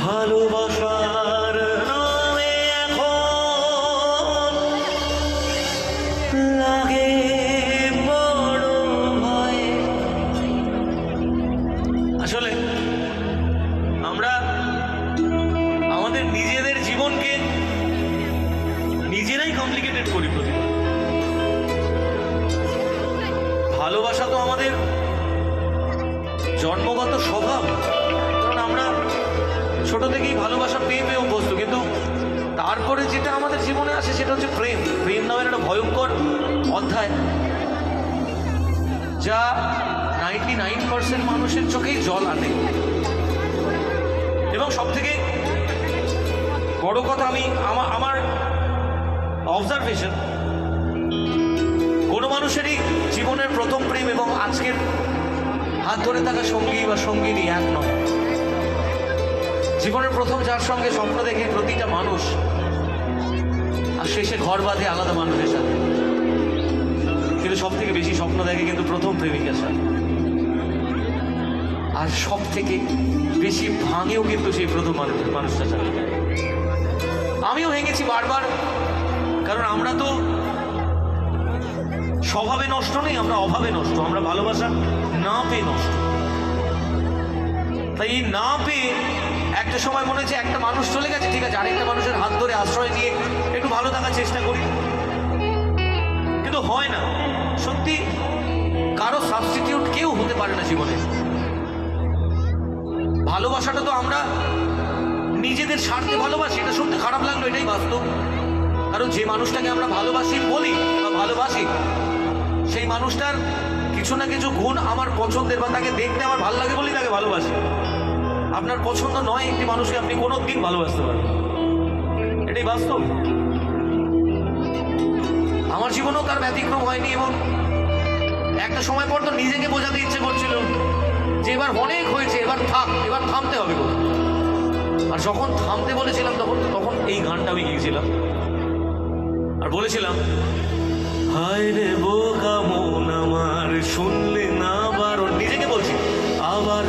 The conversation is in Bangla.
ভালোবাসার নামে এখন লাগে বড় ভয়। আসলে আমরা আমাদের নিজেদের জীবনকে নিজেরাই কমপ্লিকেটেড করি প্রতিদিন। ভালোবাসা তো আমাদের জন্মগত স্বভাব, কারণ আমরা ছোট থেকেই ভালোবাসা পেয়ে পেয়ে অভ্যস্ত। কিন্তু তারপরে যেটা আমাদের জীবনে আসে সেটা হচ্ছে প্রেম। প্রেম নামের একটা ভয়ঙ্কর অধ্যায়, যা 99% মানুষের চোখেই জল আনে। এবং সব থেকে বড় কথা, আমি আমার অবজারভেশন, কোনো মানুষেরই জীবনের প্রথম প্রেম এবং আজকের হাত ধরে থাকা সঙ্গী বা সঙ্গিনী এক নয়। জীবনের প্রথম যার সঙ্গে স্বপ্ন দেখে প্রতিটা মানুষ, আর শেষে ঘর বাঁধে আলাদা মানুষের সাথে, কিন্তু সব থেকে বেশি স্বপ্ন দেখে কিন্তু প্রথম প্রেমিকার সাথে। আর সব থেকে বেশি ভাঙেও কিন্তু সেই প্রথম মানুষটার সাথে। আমিও ভেঙেছি বারবার, কারণ আমরা তো স্বভাবে নষ্ট নেই, আমরা অভাবে নষ্ট, আমরা ভালোবাসা না পেয়ে নষ্ট। তাই এই না পেয়ে একটা সময় মনে হচ্ছে একটা মানুষ চলে গেছে, ঠিক আছে, আরেকটা মানুষের হাত ধরে আশ্রয় নিয়ে একটু ভালো থাকার চেষ্টা করি, কিন্তু হয় না। সত্যি কারো সাবস্টিটিউট কেউ হতে পারে না জীবনে। ভালোবাসাটা তো আমরা নিজেদের স্বার্থে ভালোবাসি, এটা শুনতে খারাপ লাগলো, এটাই বাস্তব। কারণ যে মানুষটাকে আমরা ভালোবাসি বলি বা ভালোবাসি, সেই মানুষটার কিছু না কিছু গুণ আমার পছন্দের বা তাকে দেখতে আমার ভালো লাগে বলেই তাকে ভালোবাসি। আপনার পছন্দ নয় একটি মানুষকে আপনি কোনো দিন ভালোবাসতে পারেন, এটাই বাস্তব। আমার জীবনেও তার ব্যতিক্রম হয়নি। এবং একটা সময় পর তো নিজেকে বোঝাতে ইচ্ছে করছিল যে এবার অনেক হয়েছে, এবার থাক, এবার থামতে হবে। আর যখন থামতে বলেছিলাম তখন এই গানটা আমি গিয়েছিলাম আর বলেছিলাম, হায় রে বোকা মন আমার শুনলে না বারণ, নিজেকে বলছি, আবার